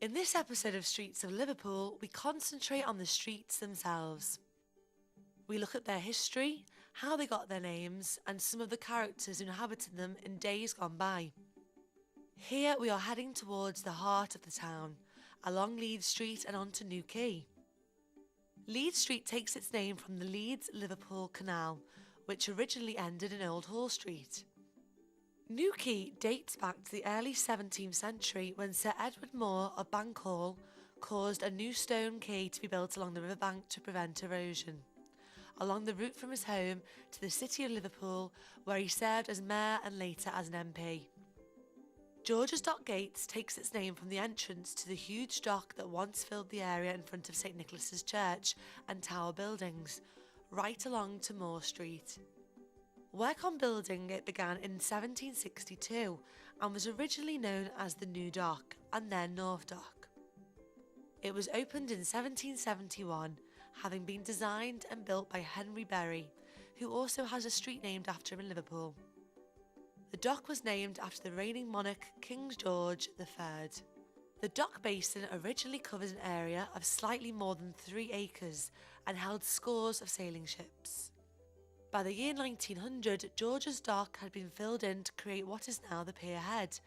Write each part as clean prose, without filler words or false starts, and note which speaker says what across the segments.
Speaker 1: In this episode of Streets of Liverpool, we concentrate on the streets themselves. We look at their history, how they got their names, and some of the characters who inhabited them in days gone by. Here we are heading towards the heart of the town, along Leeds Street and onto New Quay. Leeds Street takes its name from the Leeds-Liverpool Canal, which originally ended in Old Hall Street. New Quay dates back to the early 17th century when Sir Edward Moore of Bankhall caused a new stone quay to be built along the riverbank to prevent erosion, along the route from his home to the city of Liverpool, where he served as mayor and later as an MP. George's Dock Gates takes its name from the entrance to the huge dock that once filled the area in front of St Nicholas's Church and Tower buildings, right along to Moore Street. Work on building it began in 1762 and was originally known as the New Dock and then North Dock. It was opened in 1771, having been designed and built by Henry Berry, who also has a street named after him in Liverpool. The dock was named after the reigning monarch King George III. The dock basin originally covered an area of slightly more than 3 acres and held scores of sailing ships. By the year 1900, George's Dock had been filled in to create what is now the Pier Head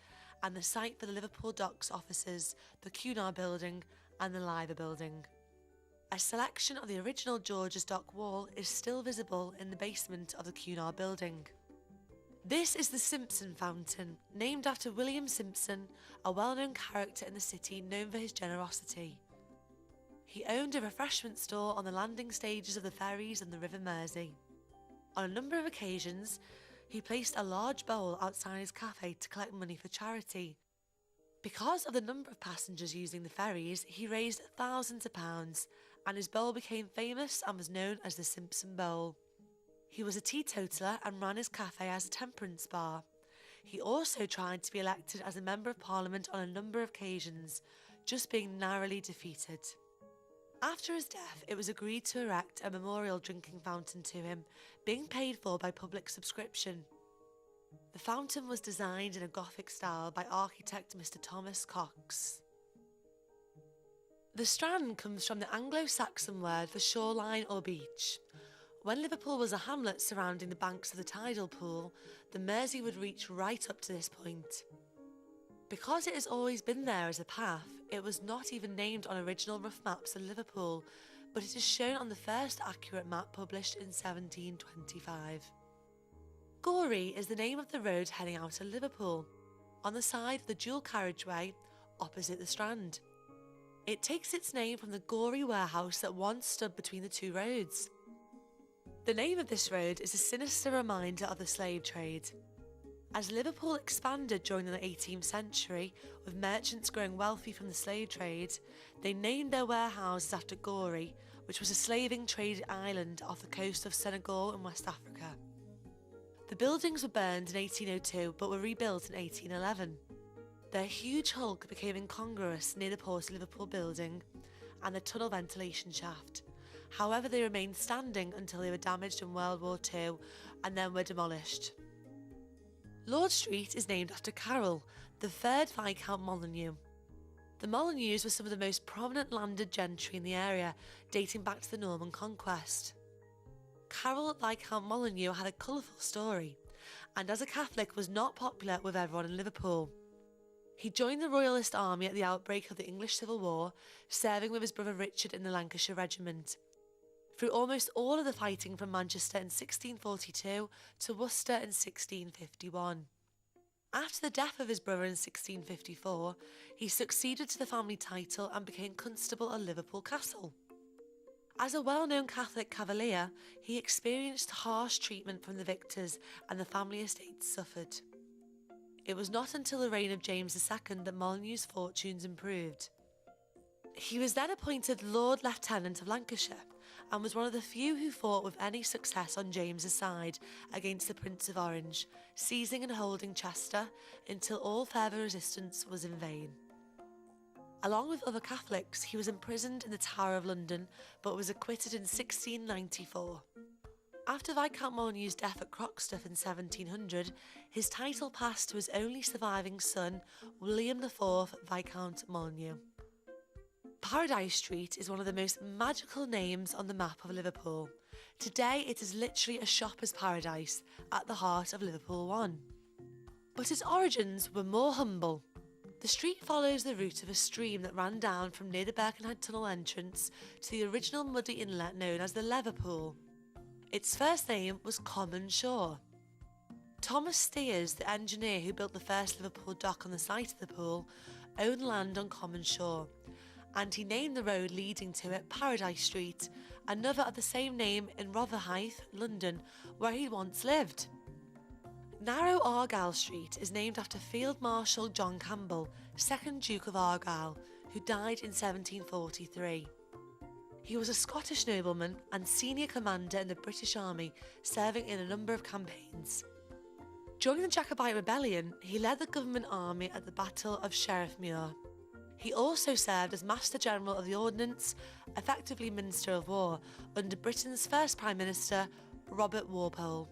Speaker 1: and the site for the Liverpool Docks offices, the Cunard Building and the Liver Building. A selection of the original George's Dock wall is still visible in the basement of the Cunard Building. This is the Simpson Fountain, named after William Simpson, a well-known character in the city known for his generosity. He owned a refreshment store on the landing stages of the ferries and the River Mersey. On a number of occasions, he placed a large bowl outside his cafe to collect money for charity. Because of the number of passengers using the ferries, he raised thousands of pounds, and his bowl became famous and was known as the Simpson Bowl. He was a teetotaler and ran his cafe as a temperance bar. He also tried to be elected as a Member of Parliament on a number of occasions, just being narrowly defeated. After his death, it was agreed to erect a memorial drinking fountain to him, being paid for by public subscription. The fountain was designed in a Gothic style by architect Mr. Thomas Cox. The Strand comes from the Anglo-Saxon word for shoreline or beach. When Liverpool was a hamlet surrounding the banks of the tidal pool, the Mersey would reach right up to this point. Because it has always been there as a path, it was not even named on original rough maps of Liverpool, but it is shown on the first accurate map published in 1725. Gorey is the name of the road heading out of Liverpool, on the side of the dual carriageway opposite the Strand. It takes its name from the Gorey warehouse that once stood between the two roads. The name of this road is a sinister reminder of the slave trade. As Liverpool expanded during the 18th century, with merchants growing wealthy from the slave trade, they named their warehouses after Gorey, which was a slaving trade island off the coast of Senegal in West Africa. The buildings were burned in 1802 but were rebuilt in 1811. Their huge hulk became incongruous near the Port of Liverpool building and the tunnel ventilation shaft. However, they remained standing until they were damaged in World War II and then were demolished. Lord Street is named after Carroll, the 3rd Viscount Molyneux. The Molyneux were some of the most prominent landed gentry in the area, dating back to the Norman Conquest. Carroll Viscount Molyneux had a colourful story, and as a Catholic was not popular with everyone in Liverpool. He joined the Royalist army at the outbreak of the English Civil War, serving with his brother Richard in the Lancashire Regiment. Through almost all of the fighting from Manchester in 1642 to Worcester in 1651. After the death of his brother in 1654, he succeeded to the family title and became Constable of Liverpool Castle. As a well-known Catholic cavalier, he experienced harsh treatment from the victors and the family estates suffered. It was not until the reign of James II that Molyneux's fortunes improved. He was then appointed Lord Lieutenant of Lancashire and was one of the few who fought with any success on James's side against the Prince of Orange, seizing and holding Chester until all further resistance was in vain. Along with other Catholics, he was imprisoned in the Tower of London but was acquitted in 1694. After Viscount Molyneux's death at Croxteth in 1700, his title passed to his only surviving son, William IV Viscount Molyneux. Paradise Street is one of the most magical names on the map of Liverpool. Today it is literally a shopper's paradise at the heart of Liverpool 1. But its origins were more humble. The street follows the route of a stream that ran down from near the Birkenhead Tunnel entrance to the original muddy inlet known as the Liverpool. Its first name was Common Shore. Thomas Steers, the engineer who built the first Liverpool dock on the site of the pool, owned land on Common Shore, and he named the road leading to it Paradise Street, another of the same name in Rotherhithe, London, where he once lived. Narrow Argyle Street is named after Field Marshal John Campbell, 2nd Duke of Argyll, who died in 1743. He was a Scottish nobleman and senior commander in the British Army, serving in a number of campaigns. During the Jacobite Rebellion, he led the government army at the Battle of Sheriffmuir. He also served as Master General of the Ordnance, effectively Minister of War, under Britain's first Prime Minister, Robert Walpole.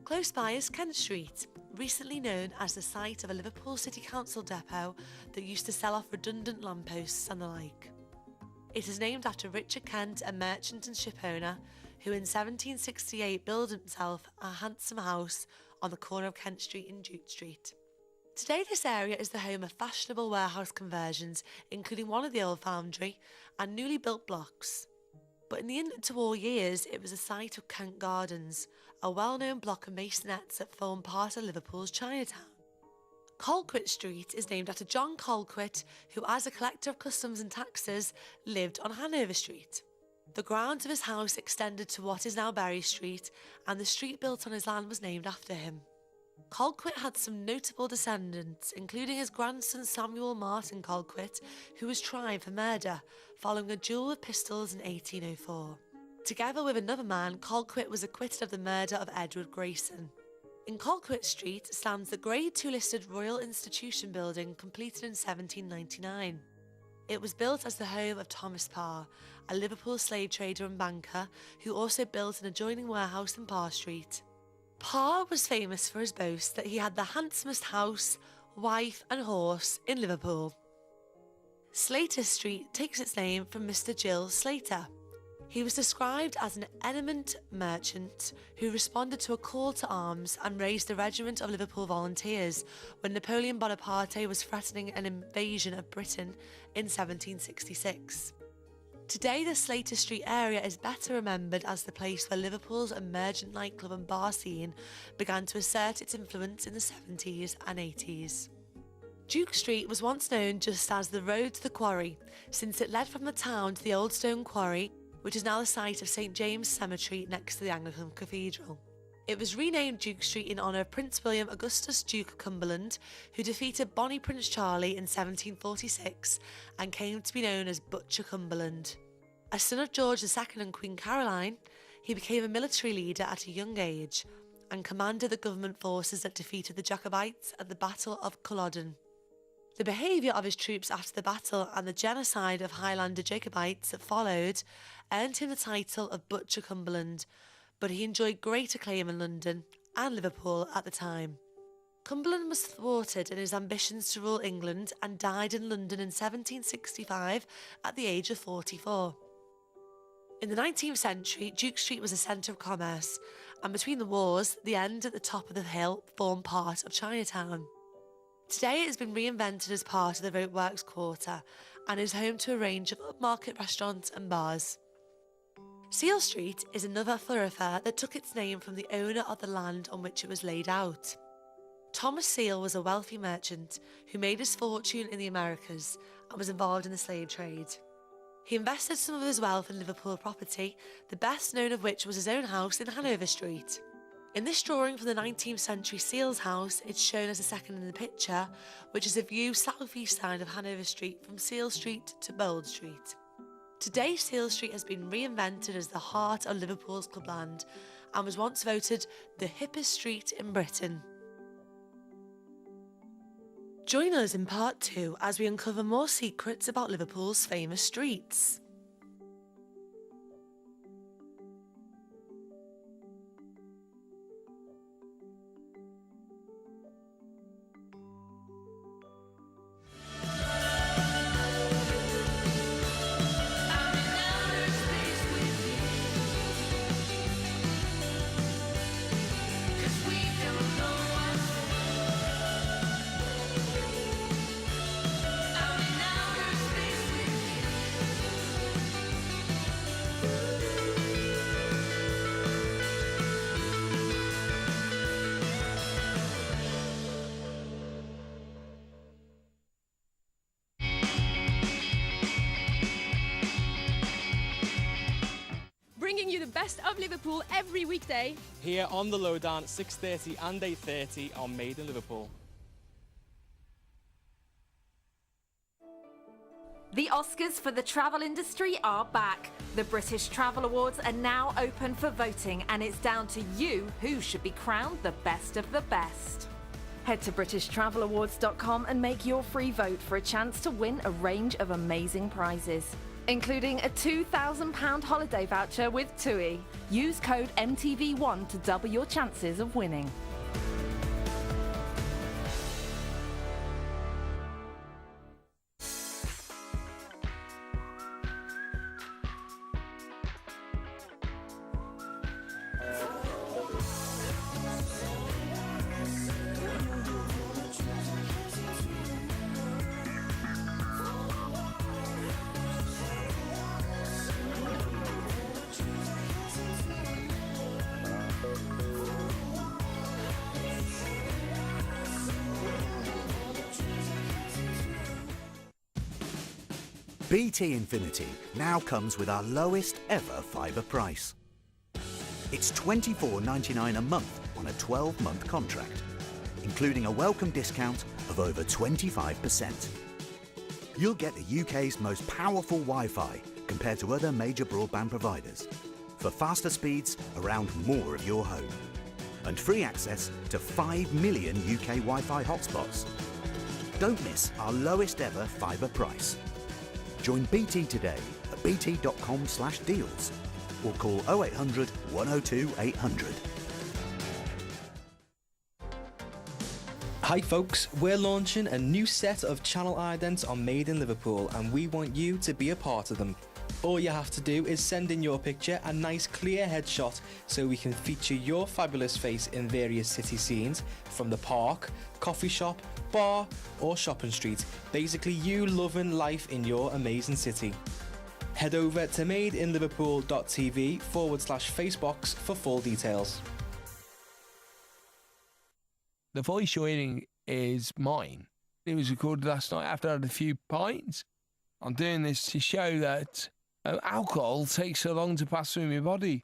Speaker 1: Close by is Kent Street, recently known as the site of a Liverpool City Council depot that used to sell off redundant lampposts and the like. It is named after Richard Kent, a merchant and shipowner, who in 1768 built himself a handsome house on the corner of Kent Street and Duke Street. Today this area is the home of fashionable warehouse conversions, including one of the old foundry and newly built blocks. But in the interwar years, it was a site of Kent Gardens, a well-known block of masonettes that formed part of Liverpool's Chinatown. Colquitt Street is named after John Colquitt, who as a collector of customs and taxes, lived on Hanover Street. The grounds of his house extended to what is now Berry Street, and the street built on his land was named after him. Colquitt had some notable descendants, including his grandson Samuel Martin Colquitt, who was tried for murder following a duel with pistols in 1804. Together with another man, Colquitt was acquitted of the murder of Edward Grayson. In Colquitt Street stands the Grade II listed Royal Institution building, completed in 1799. It was built as the home of Thomas Parr, a Liverpool slave trader and banker who also built an adjoining warehouse in Parr Street. Parr was famous for his boast that he had the handsomest house, wife and horse in Liverpool. Slater Street takes its name from Mr. Gill Slater. He was described as an eminent merchant who responded to a call to arms and raised the regiment of Liverpool Volunteers when Napoleon Bonaparte was threatening an invasion of Britain in 1766. Today, the Slater Street area is better remembered as the place where Liverpool's emergent nightclub and bar scene began to assert its influence in the 70s and 80s. Duke Street was once known just as the road to the quarry, since it led from the town to the old stone quarry, which is now the site of St James Cemetery next to the Anglican Cathedral. It was renamed Duke Street in honour of Prince William Augustus, Duke of Cumberland, who defeated Bonnie Prince Charlie in 1746 and came to be known as Butcher Cumberland. A son of George II and Queen Caroline, he became a military leader at a young age and commanded the government forces that defeated the Jacobites at the Battle of Culloden. The behaviour of his troops after the battle and the genocide of Highlander Jacobites that followed earned him the title of Butcher Cumberland, but he enjoyed great acclaim in London and Liverpool at the time. Cumberland was thwarted in his ambitions to rule England and died in London in 1765 at the age of 44. In the 19th century, Duke Street was a centre of commerce, and between the wars, the end at the top of the hill formed part of Chinatown. Today it has been reinvented as part of the Ropeworks Quarter and is home to a range of upmarket restaurants and bars. Seal Street is another thoroughfare that took its name from the owner of the land on which it was laid out. Thomas Seal was a wealthy merchant who made his fortune in the Americas and was involved in the slave trade. He invested some of his wealth in Liverpool property, the best known of which was his own house in Hanover Street. In this drawing from the 19th century Seal's house, it's shown as the second in the picture, which is a view south-east side of Hanover Street from Seal Street to Bold Street. Today, Seal Street has been reinvented as the heart of Liverpool's clubland and was once voted the hippest street in Britain. Join us in part 2 as we uncover more secrets about Liverpool's famous streets.
Speaker 2: best of Liverpool every weekday.
Speaker 3: Here on The Lowdown, 6:30 and 8:30 on Made in Liverpool.
Speaker 4: The Oscars for the travel industry are back. The British Travel Awards are now open for voting, and it's down to you who should be crowned the best of the best. Head to BritishTravelAwards.com and make your free vote for a chance to win a range of amazing prizes, including a £2,000 holiday voucher with TUI. Use code MTV1 to double your chances of winning.
Speaker 5: BT Infinity now comes with our lowest ever fibre price. It's $24.99 a month on a 12-month contract, including a welcome discount of over 25%. You'll get the UK's most powerful Wi-Fi compared to other major broadband providers, for faster speeds around more of your home, and free access to 5 million UK Wi-Fi hotspots. Don't miss our lowest ever fibre price. Join BT today at bt.com/deals or call 0800 102 800.
Speaker 3: Hi folks, we're launching a new set of channel idents on Made in Liverpool and we want you to be a part of them. All you have to do is send in your picture, a nice clear headshot, so we can feature your fabulous face in various city scenes, from the park, coffee shop, bar or shopping street. Basically you loving life in your amazing city. Head over to madeinliverpool.tv/Facebox for full details.
Speaker 6: The voice you're hearing is mine. It was recorded last night after I had a few pints. I'm doing this to show that alcohol takes so long to pass through my body.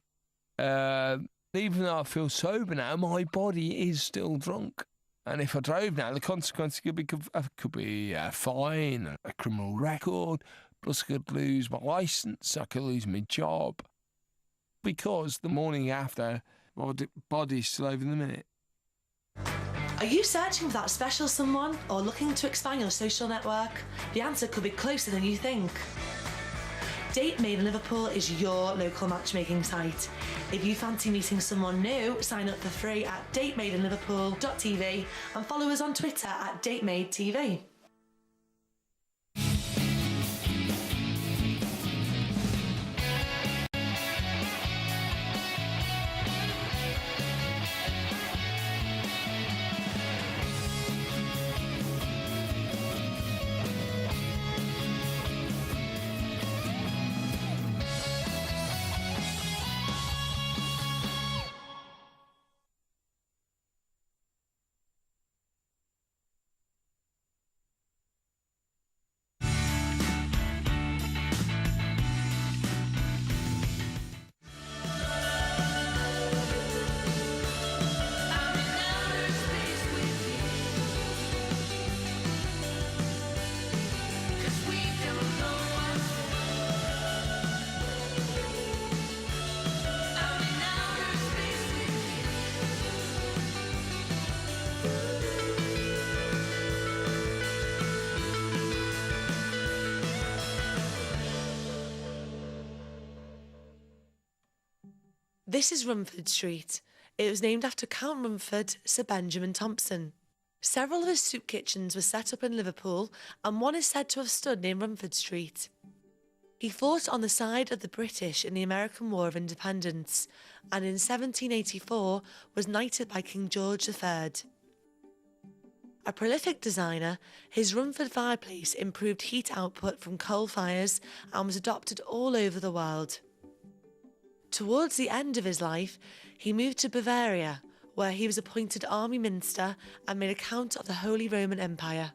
Speaker 6: Even though I feel sober now, my body is still drunk. And if I drove now, the consequence could be a fine, a criminal record, plus I could lose my licence, I could lose my job. Because the morning after, my body's still over the minute.
Speaker 1: Are you searching for that special someone or looking to expand your social network? The answer could be closer than you think. Date Made in Liverpool is your local matchmaking site. If you fancy meeting someone new, sign up for free at datemadeinliverpool.tv and follow us on Twitter at datemadetv. This is Rumford Street. It was named after Count Rumford, Sir Benjamin Thompson. Several of his soup kitchens were set up in Liverpool, and one is said to have stood near Rumford Street. He fought on the side of the British in the American War of Independence, and in 1784 was knighted by King George III. A prolific designer, his Rumford fireplace improved heat output from coal fires and was adopted all over the world. Towards the end of his life, he moved to Bavaria, where he was appointed army minister and made a count of the Holy Roman Empire.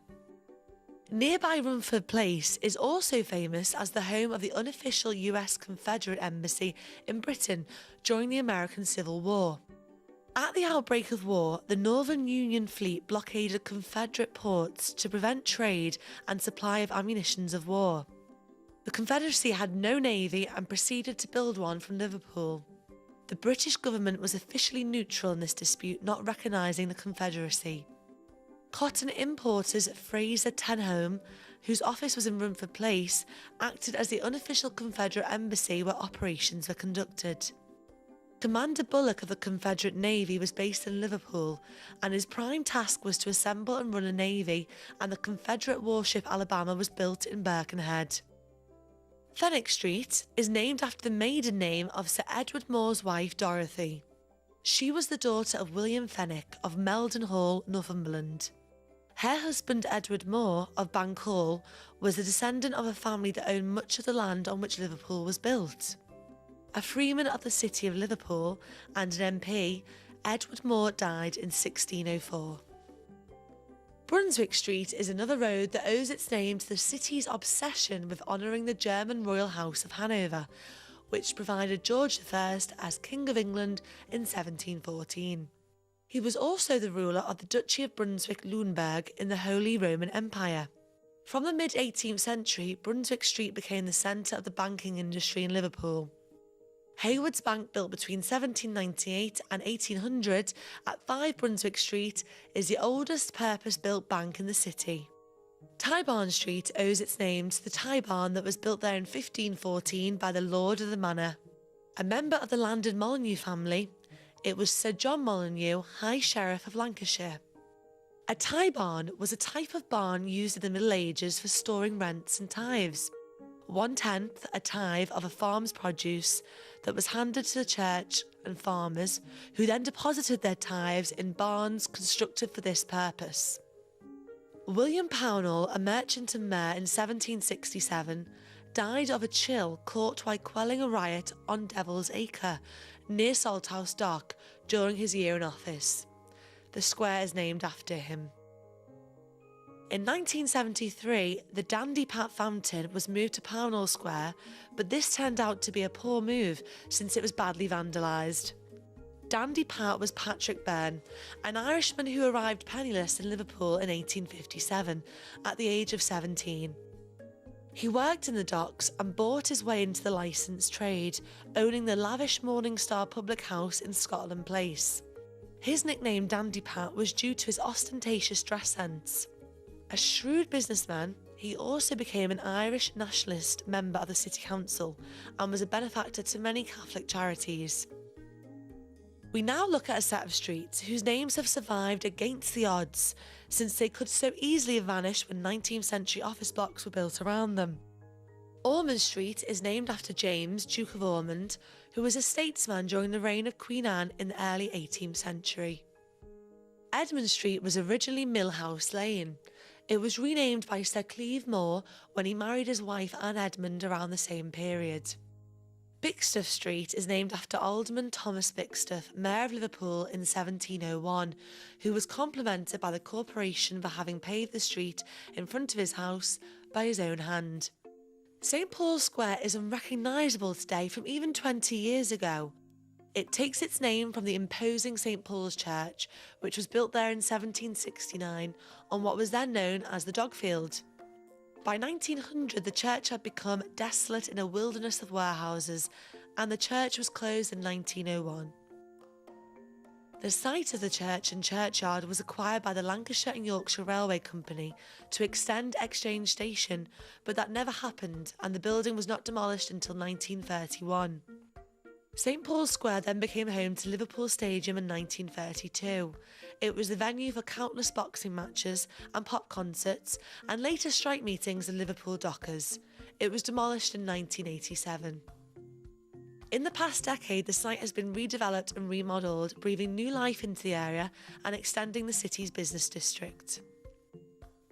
Speaker 1: Nearby Rumford Place is also famous as the home of the unofficial US Confederate Embassy in Britain during the American Civil War. At the outbreak of war, the Northern Union fleet blockaded Confederate ports to prevent trade and supply of ammunitions of war. The Confederacy had no navy and proceeded to build one from Liverpool. The British government was officially neutral in this dispute, not recognising the Confederacy. Cotton importers Fraser Tenholme, whose office was in Rumford Place, acted as the unofficial Confederate embassy where operations were conducted. Commander Bullock of the Confederate Navy was based in Liverpool, and his prime task was to assemble and run a navy, and the Confederate warship Alabama was built in Birkenhead. Fenwick Street is named after the maiden name of Sir Edward More's wife Dorothy. She was the daughter of William Fenwick of Meldon Hall, Northumberland. Her husband Edward Moore of Bank Hall was a descendant of a family that owned much of the land on which Liverpool was built. A freeman of the city of Liverpool and an MP, Edward Moore died in 1604. Brunswick Street is another road that owes its name to the city's obsession with honouring the German royal house of Hanover, which provided George I as King of England in 1714. He was also the ruler of the Duchy of Brunswick-Lüneburg in the Holy Roman Empire. From the mid-18th century, Brunswick Street became the centre of the banking industry in Liverpool. Hayward's Bank, built between 1798 and 1800 at 5 Brunswick Street, is the oldest purpose-built bank in the city. Tybarn Street owes its name to the Tybarn that was built there in 1514 by the Lord of the Manor. A member of the landed Molyneux family, it was Sir John Molyneux, High Sheriff of Lancashire. A tithe barn was a type of barn used in the Middle Ages for storing rents and tithes. 1/10 a tithe of a farm's produce that was handed to the church and farmers, who then deposited their tithes in barns constructed for this purpose. William Pownall, a merchant and mayor in 1767, died of a chill caught while quelling a riot on Devil's Acre, near Salthouse Dock, during his year in office. The square is named after him. In 1973, the Dandy Pat Fountain was moved to Pownall Square, but this turned out to be a poor move since it was badly vandalised. Dandy Pat was Patrick Byrne, an Irishman who arrived penniless in Liverpool in 1857 at the age of 17. He worked in the docks and bought his way into the licensed trade, owning the lavish Morning Star public house in Scotland Place. His nickname Dandy Pat was due to his ostentatious dress sense. A shrewd businessman, he also became an Irish nationalist member of the City Council and was a benefactor to many Catholic charities. We now look at a set of streets whose names have survived against the odds, since they could so easily have vanished when 19th century office blocks were built around them. Ormond Street is named after James, Duke of Ormond, who was a statesman during the reign of Queen Anne in the early 18th century. Edmund Street was originally Millhouse Lane. It was renamed by Sir Cleve Moore when he married his wife Anne Edmund around the same period. Bixtorf Street is named after Alderman Thomas Bixtorf, Mayor of Liverpool in 1701, who was complimented by the corporation for having paved the street in front of his house by his own hand. St Paul's Square is unrecognisable today from even 20 years ago. It takes its name from the imposing St Paul's Church, which was built there in 1769 on what was then known as the Dogfield. By 1900, the church had become desolate in a wilderness of warehouses, and the church was closed in 1901. The site of the church and churchyard was acquired by the Lancashire and Yorkshire Railway Company to extend Exchange Station, but that never happened, and the building was not demolished until 1931. St Paul's Square then became home to Liverpool Stadium in 1932. It was the venue for countless boxing matches and pop concerts, and later strike meetings in Liverpool Dockers. It was demolished in 1987. In the past decade, the site has been redeveloped and remodelled, breathing new life into the area and extending the city's business district.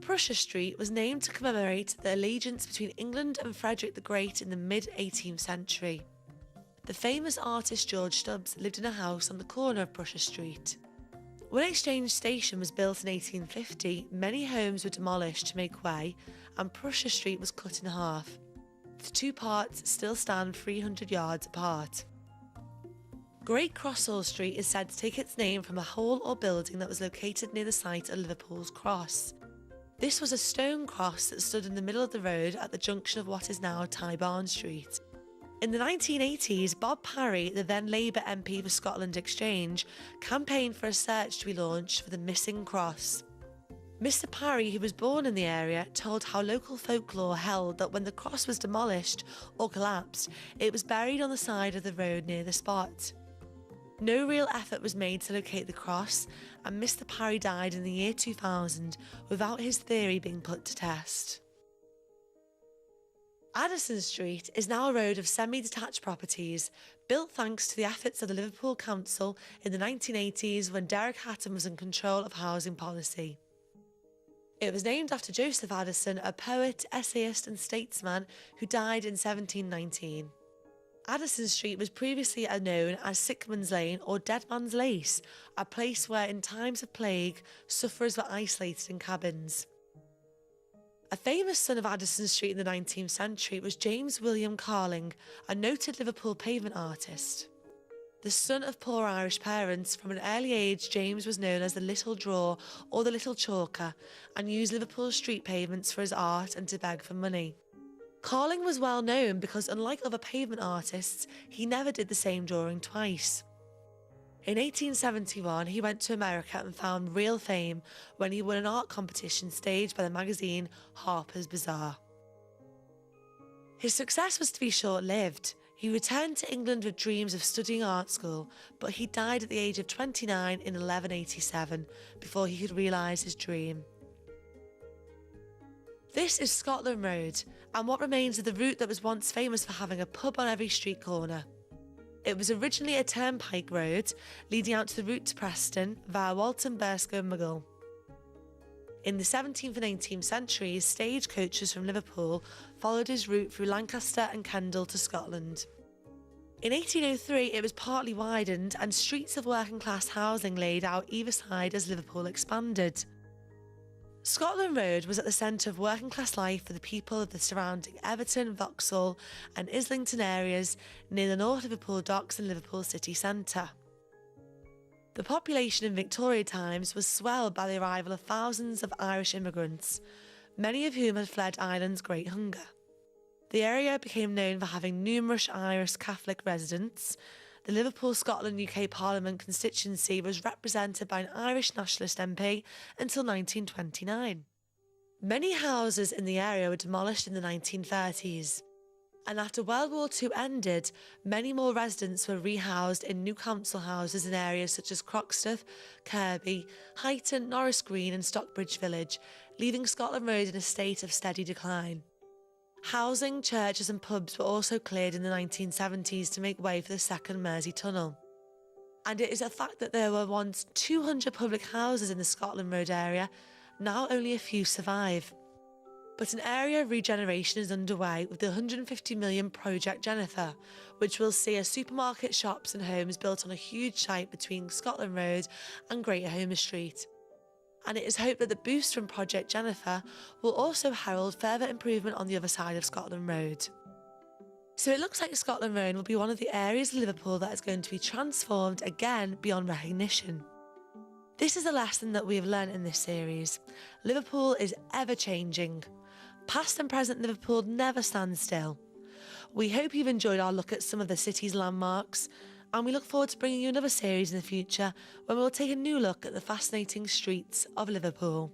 Speaker 1: Prussia Street was named to commemorate the allegiance between England and Frederick the Great in the mid-18th century. The famous artist George Stubbs lived in a house on the corner of Prussia Street. When Exchange Station was built in 1850, many homes were demolished to make way, and Prussia Street was cut in half. The two parts still stand 300 yards apart. Great Crossall Street is said to take its name from a hall or building that was located near the site of Liverpool's Cross. This was a stone cross that stood in the middle of the road at the junction of what is now Tybarn Street. In the 1980s, Bob Parry, the then Labour MP for Scotland Exchange, campaigned for a search to be launched for the missing cross. Mr. Parry, who was born in the area, told how local folklore held that when the cross was demolished or collapsed, it was buried on the side of the road near the spot. No real effort was made to locate the cross, and Mr. Parry died in the year 2000 without his theory being put to test. Addison Street is now a road of semi-detached properties, built thanks to the efforts of the Liverpool Council in the 1980s when Derek Hatton was in control of housing policy. It was named after Joseph Addison, a poet, essayist and statesman who died in 1719. Addison Street was previously known as Sickman's Lane or Dead Man's Lace, a place where in times of plague, sufferers were isolated in cabins. A famous son of Addison Street in the 19th century was James William Carling, a noted Liverpool pavement artist. The son of poor Irish parents, from an early age James was known as the Little Drawer or the Little Chalker and used Liverpool street pavements for his art and to beg for money. Carling was well known because, unlike other pavement artists, he never did the same drawing twice. In 1871, he went to America and found real fame when he won an art competition staged by the magazine Harper's Bazaar. His success was to be short-lived. He returned to England with dreams of studying art school, but he died at the age of 29 in 1187 before he could realise his dream. This is Scotland Road, and what remains of the route that was once famous for having a pub on every street corner. It was originally a turnpike road leading out to the route to Preston via Walton, Burscough and Muggle. In the 17th and 18th centuries, stagecoaches from Liverpool followed his route through Lancaster and Kendal to Scotland. In 1803, it was partly widened and streets of working class housing laid out either side as Liverpool expanded. Scotland Road was at the centre of working class life for the people of the surrounding Everton, Vauxhall and Islington areas near the North Liverpool docks and Liverpool city centre. The population in Victoria times was swelled by the arrival of thousands of Irish immigrants, many of whom had fled Ireland's Great Hunger. The area became known for having numerous Irish Catholic residents. The Liverpool, Scotland, UK Parliament constituency was represented by an Irish nationalist MP until 1929. Many houses in the area were demolished in the 1930s, and after World War II ended, many more residents were rehoused in new council houses in areas such as Croxteth, Kirby, Huyton, Norris Green and Stockbridge Village, leaving Scotland Road in a state of steady decline. Housing, churches and pubs were also cleared in the 1970s to make way for the second Mersey Tunnel. And it is a fact that there were once 200 public houses in the Scotland Road area, now only a few survive. But an area of regeneration is underway with the £150 million Project Jennifer, which will see a supermarket, shops and homes built on a huge site between Scotland Road and Greater Homer Street. And it is hoped that the boost from Project Jennifer will also herald further improvement on the other side of Scotland Road. So it looks like Scotland Road will be one of the areas of Liverpool that is going to be transformed again beyond recognition. This is a lesson that we have learnt in this series. Liverpool is ever changing. Past and present Liverpool never stands still. We hope you've enjoyed our look at some of the city's landmarks, and we look forward to bringing you another series in the future when we'll take a new look at the fascinating streets of Liverpool.